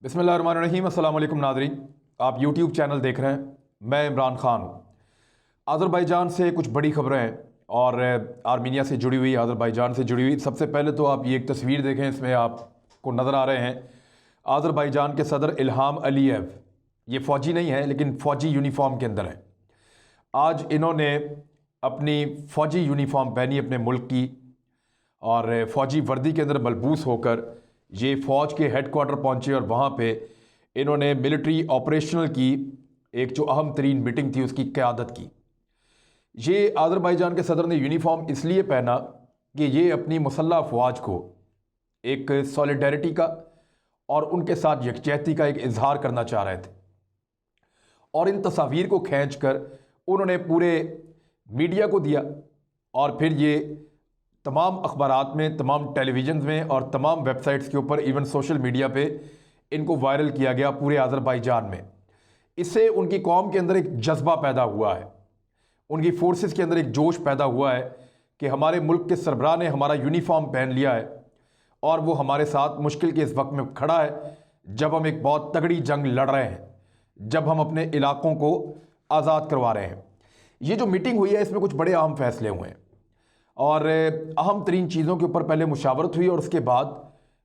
बिस्मिल्लाहिर्रहमानिर्रहीम। अस्सलाम वालेकुम नाज़रीन, आप यूट्यूब चैनल देख रहे हैं। मैं इमरान ख़ान हूँ। अज़रबैजान से कुछ बड़ी खबरें हैं और आर्मीनिया से जुड़ी हुई, अज़रबैजान से जुड़ी हुई। सबसे पहले तो आप ये एक तस्वीर देखें, इसमें आपको नज़र आ रहे हैं अज़रबैजान के सदर इल्हाम अलीयव। ये फ़ौजी नहीं है लेकिन फ़ौजी यूनिफॉर्म के अंदर है। आज इन्होंने अपनी फ़ौजी यूनिफॉर्म पहनी अपने मुल्क की और फ़ौजी वर्दी के अंदर मलबूस होकर ये फ़ौज के हेडक्वार्टर पहुँचे और वहाँ पे इन्होंने मिलिट्री ऑपरेशनल की एक जो अहम तरीन मीटिंग थी उसकी क़यादत की। ये अज़रबैजान के सदर ने यूनिफॉर्म इसलिए पहना कि ये अपनी मुसल्लह अफवाज को एक सॉलिडेरिटी का और उनके साथ यकजहती का एक इजहार करना चाह रहे थे और इन तस्वीर को खींच कर उन्होंने पूरे मीडिया को दिया और फिर ये तमाम अखबारात में, तमाम टेलीविज़न में और तमाम वेबसाइट्स के ऊपर, इवन सोशल मीडिया पे इनको वायरल किया गया पूरे अज़रबैजान में। इससे उनकी कौम के अंदर एक जज्बा पैदा हुआ है, उनकी फोर्सेस के अंदर एक जोश पैदा हुआ है कि हमारे मुल्क के सरबराह ने हमारा यूनिफॉर्म पहन लिया है और वो हमारे साथ मुश्किल के इस वक्त में खड़ा है जब हम एक बहुत तगड़ी जंग लड़ रहे हैं, जब हम अपने इलाकों को आज़ाद करवा रहे हैं। ये जो मीटिंग हुई है इसमें कुछ बड़े अहम फैसले हुए हैं और अहम तरीन चीज़ों के ऊपर पहले मुशावरत हुई और उसके बाद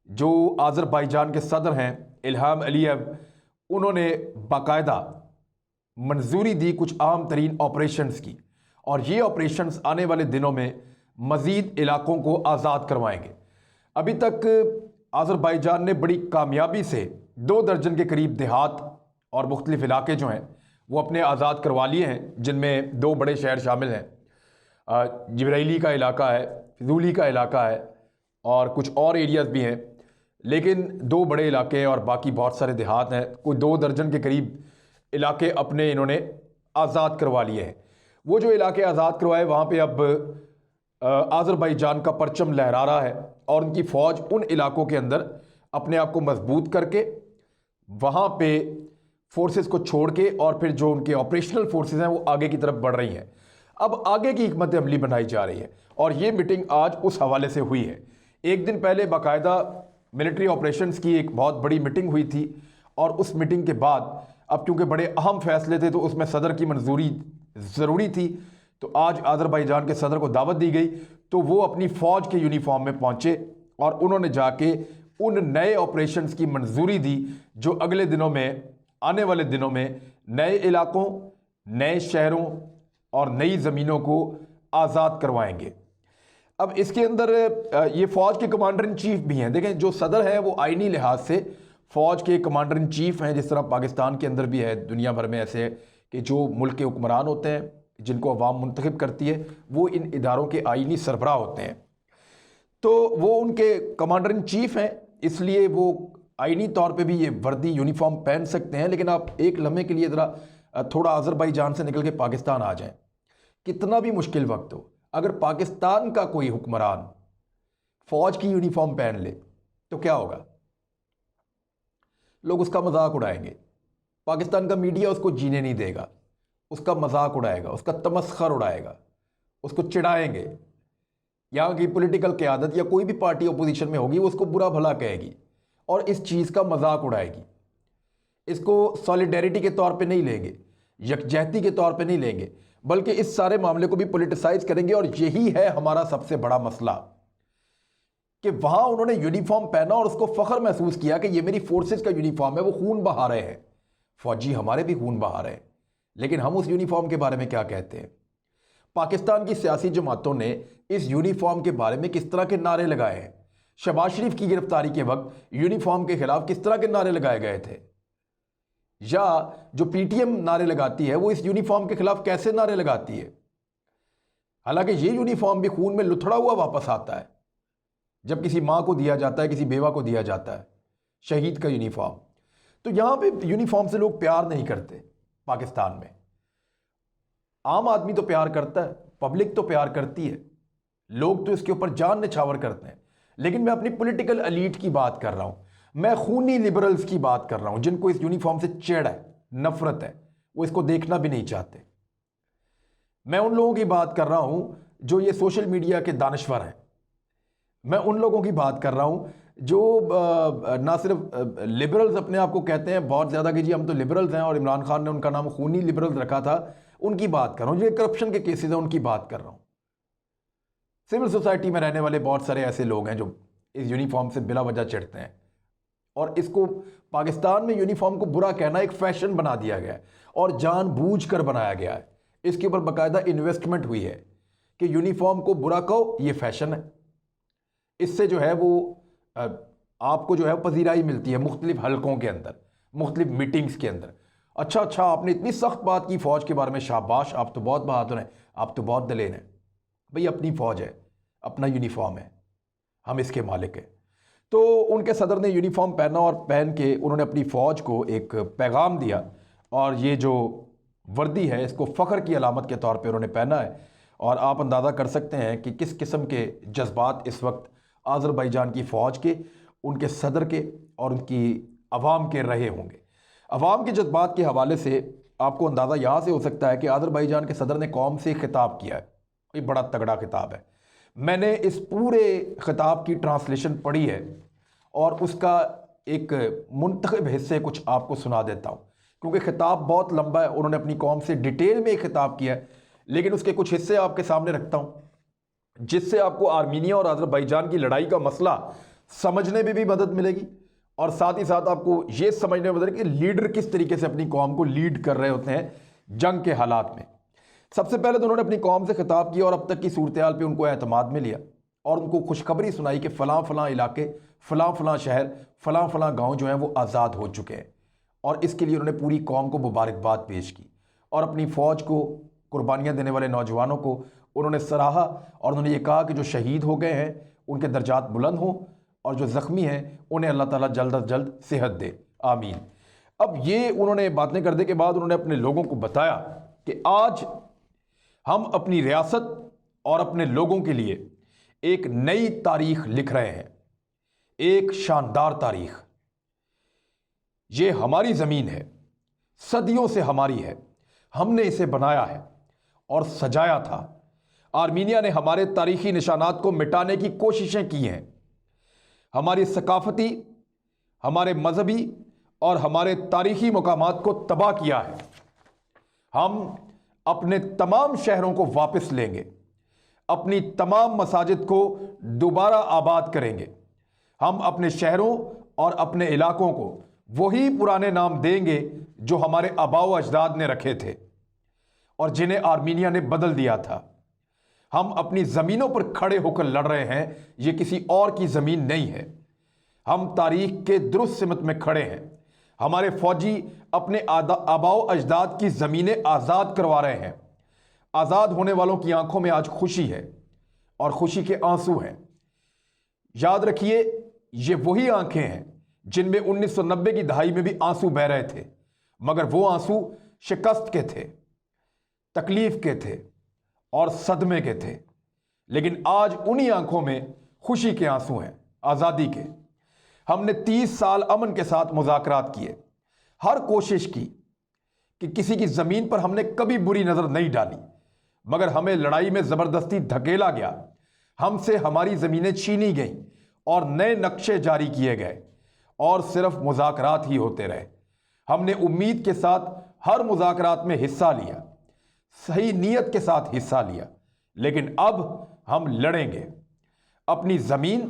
जो अज़रबैजान के सदर हैं इल्हाम अलीयव, उन्होंने बाकायदा मंजूरी दी कुछ अहम तरीन ऑपरेशंस की और ये ऑपरेशंस आने वाले दिनों में मज़ीद इलाकों को आज़ाद करवाएंगे। अभी तक अज़रबैजान ने बड़ी कामयाबी से 2 दर्जन के करीब देहात और मुख्तलिफ इलाके जो हैं वो अपने आज़ाद करवा लिए हैं, जिनमें 2 बड़े शहर शामिल हैं। जबरेली का इलाका है, फिजूली का इलाका है और कुछ और एरियाज़ भी हैं, लेकिन 2 बड़े इलाके हैं और बाकी बहुत सारे देहात हैं। कोई 2 दर्जन के करीब इलाके अपने इन्होंने आज़ाद करवा लिए हैं। वो जो इलाके आज़ाद करवाए वहाँ पे अब अज़रबैजान का परचम लहरा रहा है और उनकी फ़ौज उन इलाकों के अंदर अपने आप को मजबूत करके वहाँ पे फोर्सेस को छोड़ के और फिर जो उनके ऑपरेशनल फोर्सेस हैं वो आगे की तरफ बढ़ रही हैं। अब आगे की हिकमत अमली बनाई जा रही है और ये मीटिंग आज उस हवाले से हुई है। एक दिन पहले बाकायदा मिलिट्री ऑपरेशंस की एक बहुत बड़ी मीटिंग हुई थी और उस मीटिंग के बाद अब क्योंकि बड़े अहम फैसले थे तो उसमें सदर की मंजूरी ज़रूरी थी, तो आज अज़रबैजान के सदर को दावत दी गई तो वो अपनी फ़ौज के यूनिफॉर्म में पहुँचे और उन्होंने जाके उन नए ऑपरेशंस की मंजूरी दी जो अगले दिनों में, आने वाले दिनों में नए इलाकों, नए शहरों और नई ज़मीनों को आज़ाद करवाएंगे। अब इसके अंदर ये फ़ौज के कमांडर इन चीफ भी हैं। देखें, जो सदर है वो आईनी लिहाज से फ़ौज के कमांडर इन चीफ हैं, जिस तरह पाकिस्तान के अंदर भी है, दुनिया भर में ऐसे कि जो मुल्क के हुक्मरान होते हैं जिनको अवाम मुंतखब करती है वो इन इदारों के आईनी सरबराह होते हैं, तो वो उनके कमांडर इन चीफ हैं, इसलिए वो आईनी तौर पे भी ये वर्दी यूनिफॉर्म पहन सकते हैं। लेकिन आप एक लम्हे के लिए ज़रा थोड़ा अज़रबैजान से निकल के पाकिस्तान आ जाएं, कितना भी मुश्किल वक्त हो, अगर पाकिस्तान का कोई हुक्मरान फ़ौज की यूनिफॉर्म पहन ले तो क्या होगा? लोग उसका मजाक उड़ाएंगे, पाकिस्तान का मीडिया उसको जीने नहीं देगा, उसका मजाक उड़ाएगा, उसका तमस्खर उड़ाएगा, उसको चिढ़ाएंगे। यहाँ की पॉलिटिकल क़यादत या कोई भी पार्टी अपोजिशन में होगी वो उसको बुरा भला कहेगी और इस चीज़ का मजाक उड़ाएगी। इसको सॉलिडेरिटी के तौर पे नहीं लेंगे, यकजहती के तौर पे नहीं लेंगे, बल्कि इस सारे मामले को भी पॉलिटिसाइज करेंगे। और यही है हमारा सबसे बड़ा मसला कि वहाँ उन्होंने यूनिफॉर्म पहना और उसको फ़ख्र महसूस किया कि ये मेरी फोर्सेस का यूनिफॉर्म है, वो खून बहा रहे हैं, फ़ौजी हमारे भी खून बहा रहे हैं। लेकिन हम उस यूनिफॉर्म के बारे में क्या कहते हैं? पाकिस्तान की सियासी जमातों ने इस यूनिफॉर्म के बारे में किस तरह के नारे लगाए हैं? शहबाज शरीफ की गिरफ्तारी के वक्त यूनिफॉर्म के खिलाफ किस तरह के नारे लगाए गए थे? या जो पीटीएम नारे लगाती है वो इस यूनिफॉर्म के खिलाफ कैसे नारे लगाती है? हालांकि ये यूनिफॉर्म भी खून में लुथड़ा हुआ वापस आता है जब किसी माँ को दिया जाता है, किसी बेवा को दिया जाता है, शहीद का यूनिफॉर्म। तो यहाँ पे यूनिफॉर्म से लोग प्यार नहीं करते। पाकिस्तान में आम आदमी तो प्यार करता है, पब्लिक तो प्यार करती है, लोग तो इसके ऊपर जान निछावर करते हैं। लेकिन मैं अपनी पॉलिटिकल एलीट की बात कर रहा हूं, मैं खूनी लिबरल्स की बात कर रहा हूं जिनको इस यूनिफॉर्म से चिढ़ है, नफरत है, वो इसको देखना भी नहीं चाहते। मैं उन लोगों की बात कर रहा हूं जो ये सोशल मीडिया के दानश्वर हैं। मैं उन लोगों की बात कर रहा हूं जो ना सिर्फ लिबरल्स अपने आप को कहते हैं बहुत ज़्यादा कि जी हम तो लिबरल्स हैं और इमरान खान ने उनका नाम खूनी लिबरल रखा था, उनकी बात कर रहा हूँ। जो करप्शन के केसेस हैं उनकी बात कर रहा हूँ। सिविल सोसाइटी में रहने वाले बहुत सारे ऐसे लोग हैं जो इस यूनिफॉर्म से बिला वजह चिढ़ते हैं, और इसको पाकिस्तान में यूनिफॉर्म को बुरा कहना एक फैशन बना दिया गया है और जानबूझकर बनाया गया है। इसके ऊपर बाकायदा इन्वेस्टमेंट हुई है कि यूनिफॉर्म को बुरा कहो, ये फैशन है। इससे जो है वो आपको जो है पजीराई मिलती है मुख्तलिफ हलकों के अंदर, मुख्तलिफ मीटिंग्स के अंदर। अच्छा आपने इतनी सख्त बात की फ़ौज के बारे में, शाबाश, आप तो बहुत बहादुर हैं, आप तो बहुत दलेर हैं। भाई अपनी फ़ौज है, अपना यूनिफॉर्म है, हम इसके मालिक हैं। तो उनके सदर ने यूनिफॉर्म पहना और पहन के उन्होंने अपनी फ़ौज को एक पैगाम दिया, और ये जो वर्दी है इसको फ़ख्र की अलामत के तौर पे उन्होंने पहना है। और आप अंदाज़ा कर सकते हैं कि किस किस्म के जज्बात इस वक्त आज़रबाईजान की फ़ौज के, उनके सदर के और उनकी अवाम के रहे होंगे। अवाम के जज्बात के हवाले से आपको अंदाज़ा यहाँ से हो सकता है कि आज़रबाईजान के सदर ने कौम से खिताब किया है। ये बड़ा तगड़ा खिताब है। मैंने इस पूरे खिताब की ट्रांसलेशन पढ़ी है और उसका एक मुंतखब हिस्से कुछ आपको सुना देता हूँ, क्योंकि खिताब बहुत लंबा है। उन्होंने अपनी कौम से डिटेल में एक खिताब किया है, लेकिन उसके कुछ हिस्से आपके सामने रखता हूँ जिससे आपको आर्मीनिया और आज़रबाईजान की लड़ाई का मसला समझने में भी मदद मिलेगी, और साथ ही साथ आपको ये समझने में मदद मिलेगी कि लीडर किस तरीके से अपनी कौम को लीड कर रहे होते हैं जंग के हालात में। सबसे पहले तो उन्होंने अपनी कौम से खिताब किया और अब तक की सूरत हाल पर उनको एतमाद में लिया और उनको खुशखबरी सुनाई कि फ़लाँ फ़लाँ इलाके, फ़लाँ फ़लाँ शहर, फ़लाँ फ़लाँ गाँव जो हैं वो आज़ाद हो चुके हैं। और इसके लिए उन्होंने पूरी कौम को मुबारकबाद पेश की और अपनी फ़ौज को, कुर्बानियाँ देने वाले नौजवानों को उन्होंने सराहा, और उन्होंने ये कहा कि जो शहीद हो गए हैं उनके दर्जात बुलंद हों और जो ज़ख्मी हैं उन्हें अल्लाह ताला जल्द अज जल्द सेहत दे, आमीन। अब ये उन्होंने बातें करने के बाद उन्होंने अपने लोगों को बताया कि आज हम अपनी रियासत और अपने लोगों के लिए एक नई तारीख लिख रहे हैं, एक शानदार तारीख। ये हमारी ज़मीन है, सदियों से हमारी है, हमने इसे बनाया है और सजाया था। आर्मीनिया ने हमारे तारीखी निशानात को मिटाने की कोशिशें की हैं, हमारी सकाफती, हमारे मजहबी और हमारे तारीखी मकामात को तबाह किया है। हम अपने तमाम शहरों को वापस लेंगे, अपनी तमाम मसाजिद को दोबारा आबाद करेंगे। हम अपने शहरों और अपने इलाकों को वही पुराने नाम देंगे जो हमारे आबाओ अजदाद ने रखे थे और जिन्हें आर्मीनिया ने बदल दिया था। हम अपनी ज़मीनों पर खड़े होकर लड़ रहे हैं, ये किसी और की ज़मीन नहीं है। हम तारीख के दुरुस्त सिमत में खड़े हैं। हमारे फौजी अपने आबाओ अजदाद की ज़मीनें आज़ाद करवा रहे हैं। आज़ाद होने वालों की आंखों में आज खुशी है और खुशी के आंसू हैं। याद रखिए, ये वही आंखें हैं जिनमें 1990 की दहाई में भी आंसू बह रहे थे, मगर वो आंसू शिकस्त के थे, तकलीफ के थे और सदमे के थे। लेकिन आज उन्हीं आंखों में खुशी के आंसू हैं, आज़ादी के। हमने 30 साल अमन के साथ मुज़ाकरात किए, हर कोशिश की कि किसी की ज़मीन पर हमने कभी बुरी नज़र नहीं डाली, मगर हमें लड़ाई में ज़बरदस्ती धकेला गया। हमसे हमारी ज़मीनें छीनी गईं और नए नक्शे जारी किए गए और सिर्फ मुज़ाकरात ही होते रहे। हमने उम्मीद के साथ हर मुज़ाकरात में हिस्सा लिया, सही नीयत के साथ हिस्सा लिया, लेकिन अब हम लड़ेंगे, अपनी ज़मीन,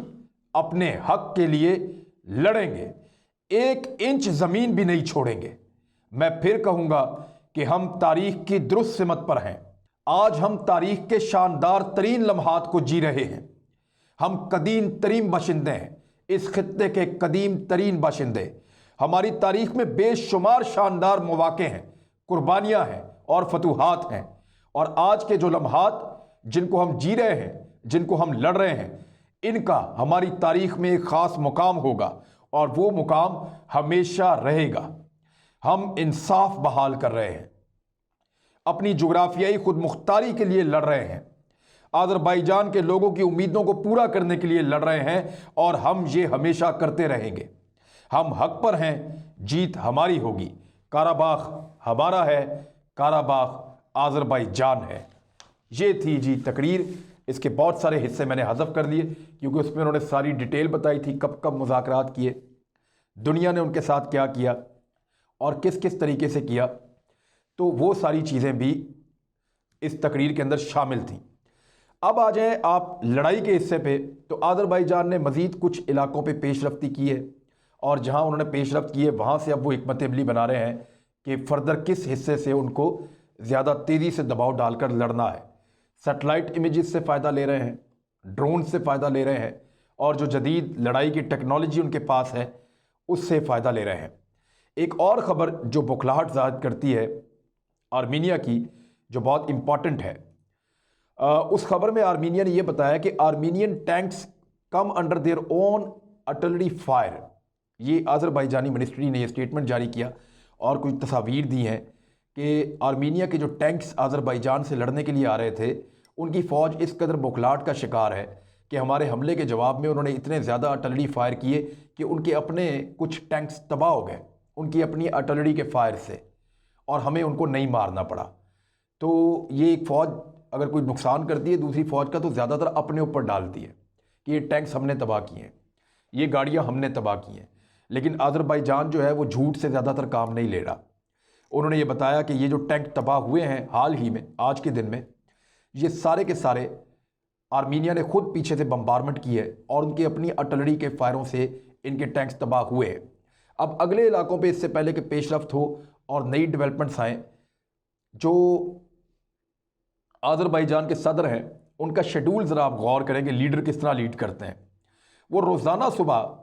अपने हक के लिए लड़ेंगे, 1 इंच ज़मीन भी नहीं छोड़ेंगे। मैं फिर कहूँगा कि हम तारीख की दुरुस्त सिमत पर हैं। आज हम तारीख के शानदार तरीन लम्हात को जी रहे हैं। हम कदीम तरीन बाशिंदे हैं, इस खित्ते के कदीम तरीन बाशिंदे। हमारी तारीख में बेशुमार शानदार मौक़े हैं, कुर्बानियाँ हैं और फतूहात हैं। और आज के जो लम्हात जिनको हम जी रहे हैं, जिनको हम लड़ रहे हैं, इनका हमारी तारीख में एक ख़ास मुकाम होगा और वो मुकाम हमेशा रहेगा। हम इंसाफ बहाल कर रहे हैं, अपनी जुग्राफियाई खुद मुख्तारी के लिए लड़ रहे हैं, आज़रबाईजान के लोगों की उम्मीदों को पूरा करने के लिए लड़ रहे हैं और हम ये हमेशा करते रहेंगे। हम हक पर हैं, जीत हमारी होगी। काराबाख हमारा है, काराबाख आज़रबाईजान है। ये थी जी तकरीर इसके बहुत सारे हिस्से मैंने हज़फ कर लिए क्योंकि उसमें उन्होंने सारी डिटेल बताई थी, कब कब मुज़ाकरात किए, दुनिया ने उनके साथ क्या किया और किस किस तरीके से किया। तो वो सारी चीज़ें भी इस तकरीर के अंदर शामिल थी। अब आ जाएं आप लड़ाई के हिस्से पे, तो आज़रबाईजान ने मज़ीद कुछ इलाकों पे पेशरफ्ती की है और जहां उन्होंने पेशरफ्त की है वहां से अब वो हिकमत अमली बना रहे हैं कि फ़र्दर किस हिस्से से उनको ज़्यादा तेज़ी से दबाव डालकर लड़ना है। सैटेलाइट इमेजेस से फ़ायदा ले रहे हैं, ड्रोन से फ़ायदा ले रहे हैं और जो जदीद लड़ाई की टेक्नोलॉजी उनके पास है उससे फ़ायदा ले रहे हैं। एक और ख़बर जो बुखलाहट ज़ाहिर करती है आर्मीनिया की, जो बहुत इम्पॉर्टेंट है, उस खबर में आर्मीनिया ने यह बताया कि Armenian tanks come under their own artillery fire. ये आज़रबाईजानी मिनिस्ट्री ने यह स्टेटमेंट जारी किया और कुछ तस्वीर दी हैं कि आर्मीनिया के जो टैंक्स आज़रबाईजान से लड़ने के लिए आ रहे थे, उनकी फ़ौज इस कदर बुखलाहट का शिकार है कि हमारे हमले के जवाब में उन्होंने इतने ज़्यादा आर्टिलरी फायर किए कि उनके अपने कुछ टैंक्स तबाह हो गए उनकी अपनी आर्टिलरी के फायर से, और हमें उनको नहीं मारना पड़ा। तो ये एक फ़ौज अगर कोई नुकसान करती है दूसरी फ़ौज का, तो ज़्यादातर अपने ऊपर डालती है कि ये टैंक्स हमने तबाह किए हैं, ये गाड़ियाँ हमने तबाह की हैं। लेकिन आज़रबाईजान जो है वो झूठ से ज़्यादातर काम नहीं ले रहा। उन्होंने ये बताया कि ये जो टैंक तबाह हुए हैं हाल ही में, आज के दिन में, ये सारे के सारे आर्मीनिया ने खुद पीछे से बम्बारमेंट की है और उनकी अपनी आर्टिलरी के फायरों से इनके टैंक्स तबाह हुए हैं। अब अगले इलाकों पे इससे पहले कि पेशरफ्त हो और नई डेवलपमेंट्स आएँ, जो आज़रबाईजान के सदर हैं उनका शेड्यूल ज़रा आप गौर करें कि लीडर किस तरह लीड करते हैं। वो रोज़ाना सुबह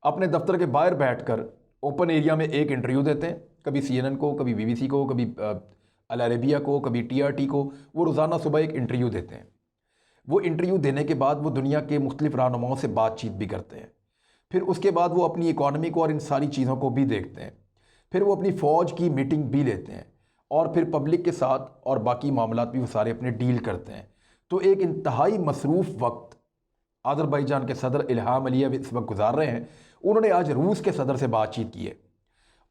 अपने दफ्तर के बाहर बैठकर ओपन एरिया में एक इंटरव्यू देते हैं, कभी CNN को, कभी BBC को, कभी अल अरेबिया को, कभी TRT को। वो रोज़ाना सुबह एक इंटरव्यू देते हैं। वो इंटरव्यू देने के बाद वो दुनिया के मुख्तलिफ रहनुमाओं से बातचीत भी करते हैं। फिर उसके बाद वो अपनी इकॉनमी को और इन सारी चीज़ों को भी देखते हैं। फिर वो अपनी फ़ौज की मीटिंग भी लेते हैं और फिर पब्लिक के साथ और बाकी मामलात भी वो सारे अपने डील करते हैं। तो एक इंतहाई मसरूफ़ वक्त आज़रबाईजान के सदर इल्हाम अलीयव इस वक्त गुजार रहे हैं। उन्होंने आज रूस के सदर से बातचीत की है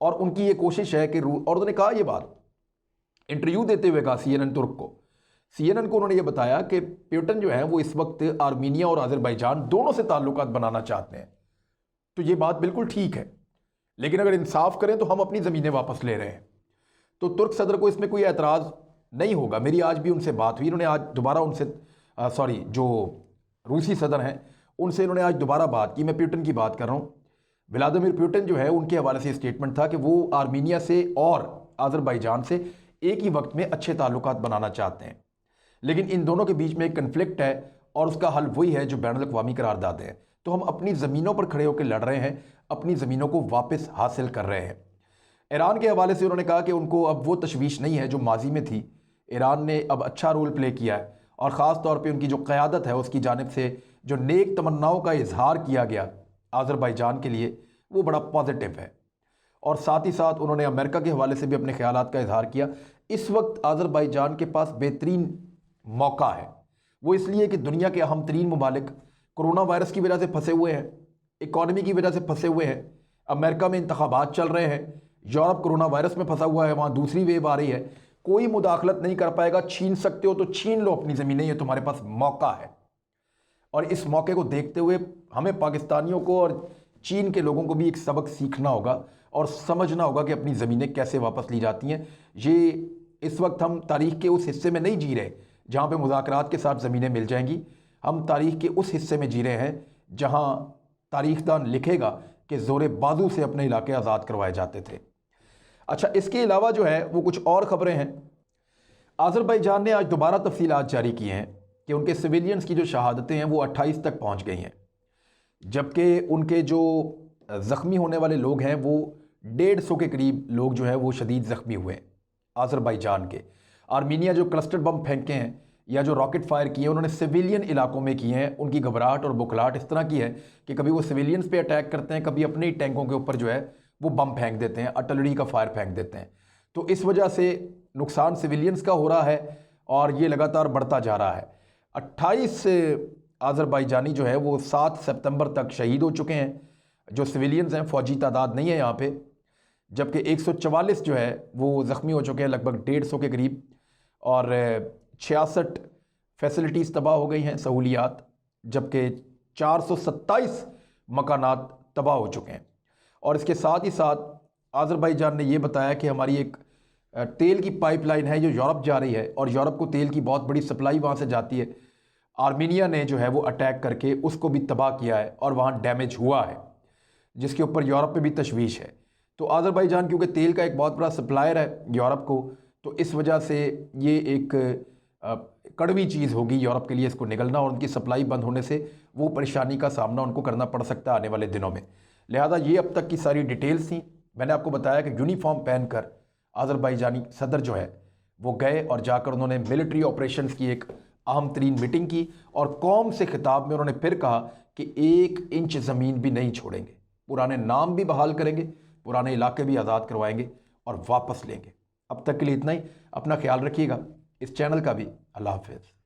और उनकी ये कोशिश है कि और उन्होंने कहा ये बात इंटरव्यू देते हुए कहा CNN तुर्क को, CNN को उन्होंने ये बताया कि पुतिन जो है वो इस वक्त आर्मीनिया और आज़रबाईजान दोनों से ताल्लुकात बनाना चाहते हैं। तो ये बात बिल्कुल ठीक है, लेकिन अगर इंसाफ करें तो हम अपनी ज़मीनें वापस ले रहे हैं। तो तुर्क सदर को इसमें कोई एतराज़ नहीं होगा। मेरी आज भी उनसे बात हुई, इन्होंने आज दोबारा उनसे जो रूसी सदर हैं उनसे इन्होंने आज दोबारा बात की। मैं पुतिन की बात कर रहा हूँ। व्लादिमीर पुतिन जो है उनके हवाले से स्टेटमेंट था कि वो आर्मीनिया से और आज़रबाईजान से एक ही वक्त में अच्छे ताल्लुकात बनाना चाहते हैं, लेकिन इन दोनों के बीच में एक कन्फ्लिक्ट है और उसका हल वही है जो बैनुल-अक़वामी करारदाद है। तो हम अपनी ज़मीनों पर खड़े होकर लड़ रहे हैं, अपनी ज़मीनों को वापस हासिल कर रहे हैं। ईरान के हवाले से उन्होंने कहा कि उनको अब वो तशवीश नहीं है जो माजी में थी। ईरान ने अब अच्छा रोल प्ले किया है और ख़ास तौर पे उनकी जो क़यादत है उसकी जानिब से जो नेक तमन्नाओं का इजहार किया गया आज़रबाईजान के लिए, वो बड़ा पॉजिटिव है। और साथ ही साथ उन्होंने अमेरिका के हवाले से भी अपने ख्यालात का इजहार किया। इस वक्त आज़रबाईजान के पास बेहतरीन मौका है, वो इसलिए कि दुनिया के अहम तरीन ममालिक कोरोना वायरस की वजह से फंसे हुए हैं, इकॉनमी की वजह से फंसे हुए हैं। अमेरिका में इंतखाबात चल रहे हैं, यूरोप कोरोना वायरस में फंसा हुआ है, वहाँ दूसरी वेव आ रही है। कोई मुदाखलत नहीं कर पाएगा। छीन सकते हो तो छीन लो अपनी ज़मीनें, ये तुम्हारे पास मौका है। और इस मौके को देखते हुए हमें पाकिस्तानियों को और चीन के लोगों को भी एक सबक सीखना होगा और समझना होगा कि अपनी ज़मीनें कैसे वापस ली जाती हैं। ये इस वक्त हम तारीख़ के उस हिस्से में नहीं जी रहे जहाँ पे मुज़ाकरात के साथ ज़मीनें मिल जाएंगी। हम तारीख़ के उस हिस्से में जी रहे हैं जहाँ तारीख़दान लिखेगा कि ज़ोरे बाजू से अपने इलाके आज़ाद करवाए जाते थे। अच्छा, इसके अलावा जो है वो कुछ और ख़बरें हैं। आज़रबाईजान ने आज दोबारा तफसीलात जारी की हैं कि उनके सिविलियंस की जो शहादतें हैं वो 28 तक पहुँच गई हैं, जबकि उनके जो ज़ख्मी होने वाले लोग हैं वो 150 के करीब लोग जो है वो शदीद ज़ख्मी हुए हैं। आज़रबाईजान के आर्मीनिया जो क्लस्टर बम फेंके हैं या जो रॉकेट फायर किए हैं उन्होंने सिविलियन इलाकों में किए हैं। उनकी घबराहट और बुखलाहट इस तरह की है कि कभी वो सिविलियंस पे अटैक करते हैं, कभी अपने ही टैंकों के ऊपर जो है वो बम फेंक देते हैं, आर्टिलरी का फायर फेंक देते हैं। तो इस वजह से नुकसान सिविलियंस का हो रहा है और ये लगातार बढ़ता जा रहा है। 28 आज़रबाईजानी जो है वो 7 सितंबर तक शहीद हो चुके हैं, जो सिविलियंस हैं, फ़ौजी तादाद नहीं है यहाँ पे, जबकि 144 जो है वो ज़ख्मी हो चुके हैं, लगभग 150 के करीब, और 66 फैसिलिटीज़ तबाह हो गई हैं, सहूलियात, जबकि 427 मकानात तबाह हो चुके हैं। और इसके साथ ही साथ आज़रबाईजान ने यह बताया कि हमारी एक तेल की पाइपलाइन है जो यूरोप जा रही है और यूरोप को तेल की बहुत बड़ी सप्लाई वहाँ से जाती है। आर्मीनिया ने जो है वो अटैक करके उसको भी तबाह किया है और वहाँ डैमेज हुआ है, जिसके ऊपर यूरोप में भी तशवीश है। तो आज़रबाईजान क्योंकि तेल का एक बहुत बड़ा सप्लायर है यूरोप को, तो इस वजह से ये एक कड़वी चीज़ होगी यूरोप के लिए इसको निकलना, और उनकी सप्लाई बंद होने से वो परेशानी का सामना उनको करना पड़ सकता है आने वाले दिनों में। लिहाजा ये अब तक की सारी डिटेल्स थी। मैंने आपको बताया कि यूनिफॉर्म पहनकर आज़रबाईजानी सदर जो है वो गए और जाकर उन्होंने मिलिट्री ऑपरेशंस की एक अहम तरीन मीटिंग की और कौम से खिताब में उन्होंने फिर कहा कि 1 इंच ज़मीन भी नहीं छोड़ेंगे, पुराने नाम भी बहाल करेंगे, पुराने इलाके भी आज़ाद करवाएंगे और वापस लेंगे। अब तक के लिए इतना ही। अपना ख्याल रखिएगा, इस चैनल का भी। अल्लाह हाफ़िज़।